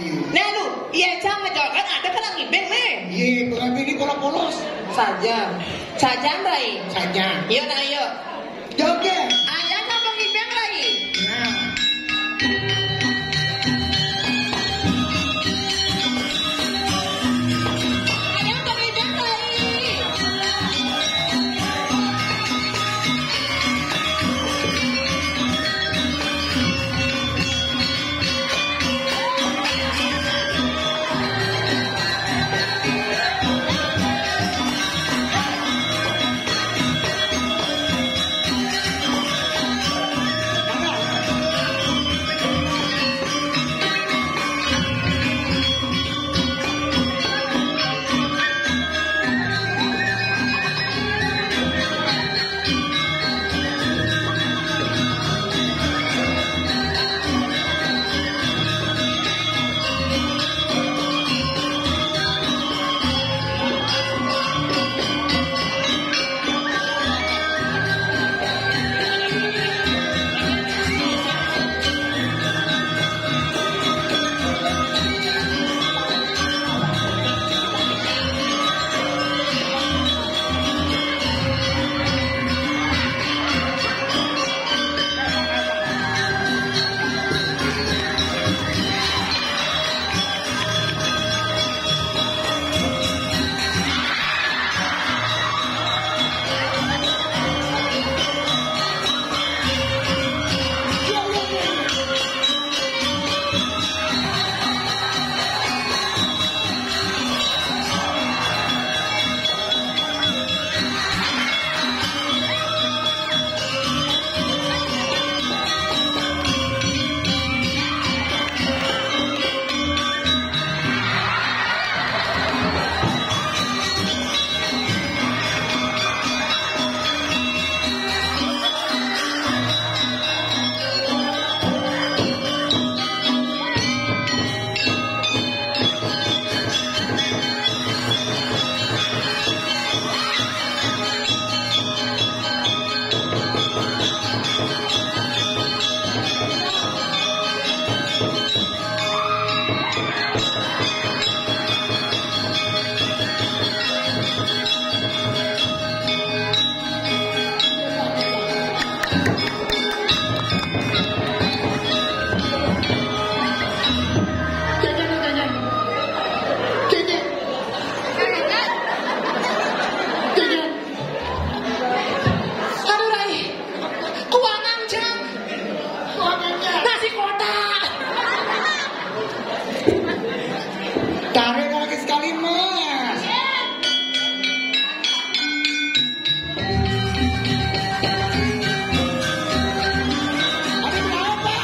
Nah lu, iya jangan kan ada kan yang ibeng nih. Iya, berarti ini polos. Saja, Rai. Saja. Yuk nah yuk. Joget. Ayah ngomong ibeng Rai. Nah. Tarik lagi sekali mas. Ada berapa?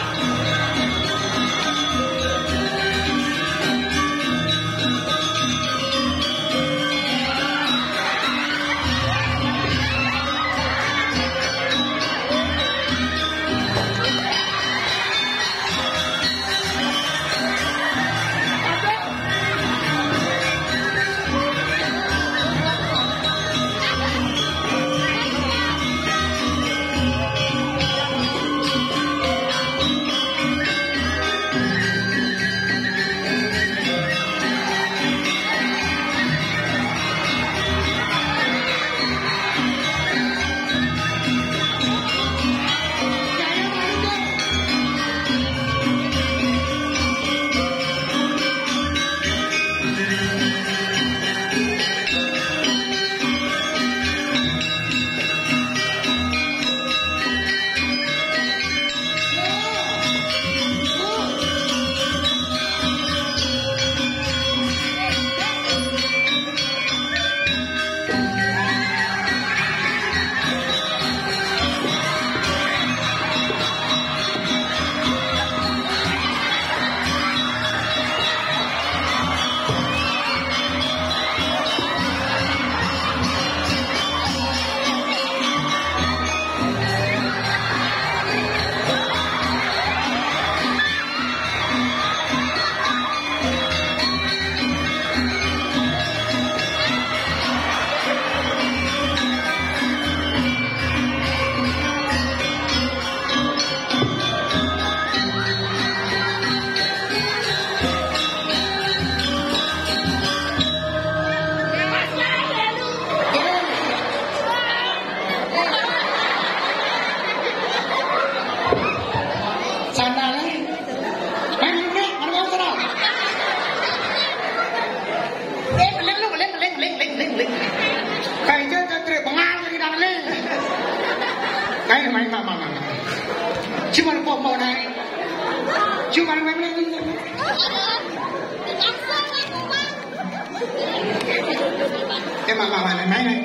Mama main.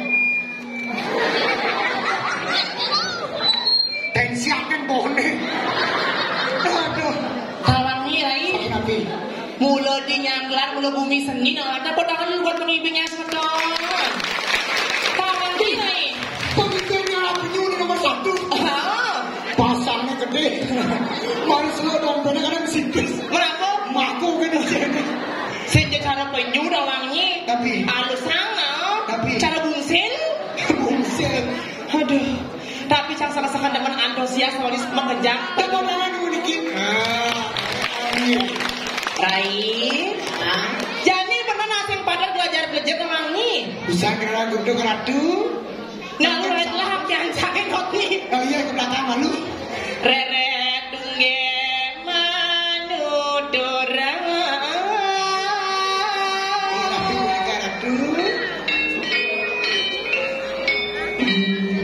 Tensi akan pohon deh. Aduh. Tawangi rai. Tapi Mula di nyanglar, mula bumi seni ada potongan buat pengibingnya sedon. Tawangi rai. pemikirannya lagunya nomor 1. Pasarnya gede. Mari selalu dong bener karena mesintis. Kenapa? Maku gitu. Senja cara penyu dawangi. Tapi Alus sangat. Tapi Cara bungsin. bungsil. Aduh. Tapi sang sama-sama dengan antusias walis mengejar. Teman-teman memiliki. Rai. Jadi pernah nasi padang belajar belajar kemangi. Bisa kira gundu keratu. Nah, lah hampian sakit kopi. Oh iya ke belakang malu. Reret tungge manudorang.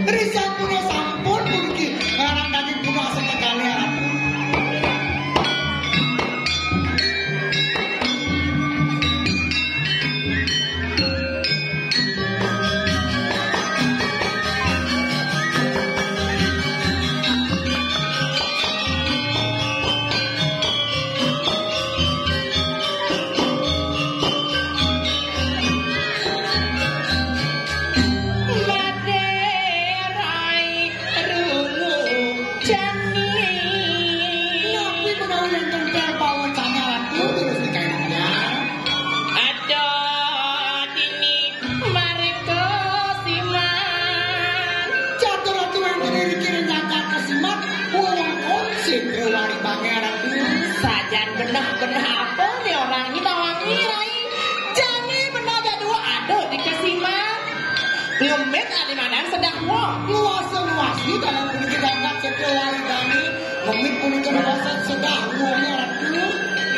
Risan punya sampun mungkin ngarang daging punya sekali arah. Benar apa nih orang ini tawangi rai. Jadi benar ada dua ada di kesiman. Ngemit alimanan sedang wong. Luas-luasi dalam politik angkat setelari kami. Ngemit politik luasan sedang wongnya ratu.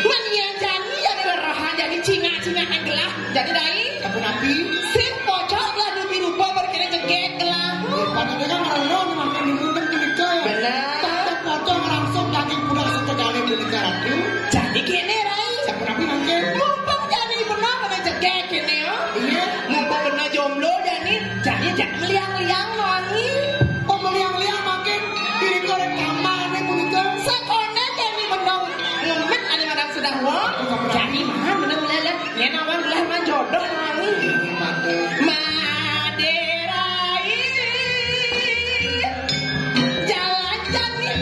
Manian jani jadi lerahan jadi cinga-cinga gelah. Jadi rai. Tapi nabi. Sim pocok lah di rupa berkira jegek gelah. Pada dengan ngelon makan di muntah politik. Benar. Tak pocong langsung daging kuda setegale politik ratu. Jadi kene rai. Siapa nabi makan. Mumpung jadi benar kena jegek kene ya. Iya. Mumpung benar jomblo jadi jangan liang-liang wangi. Oh meliang-liang makin. Diri korek kamar nih politik. Sekona jadi benar ngemit alimanan sedang wong. Jadi mana benar-benar nyenawan gelah man jodoh wangi. Maderai jalan-jalan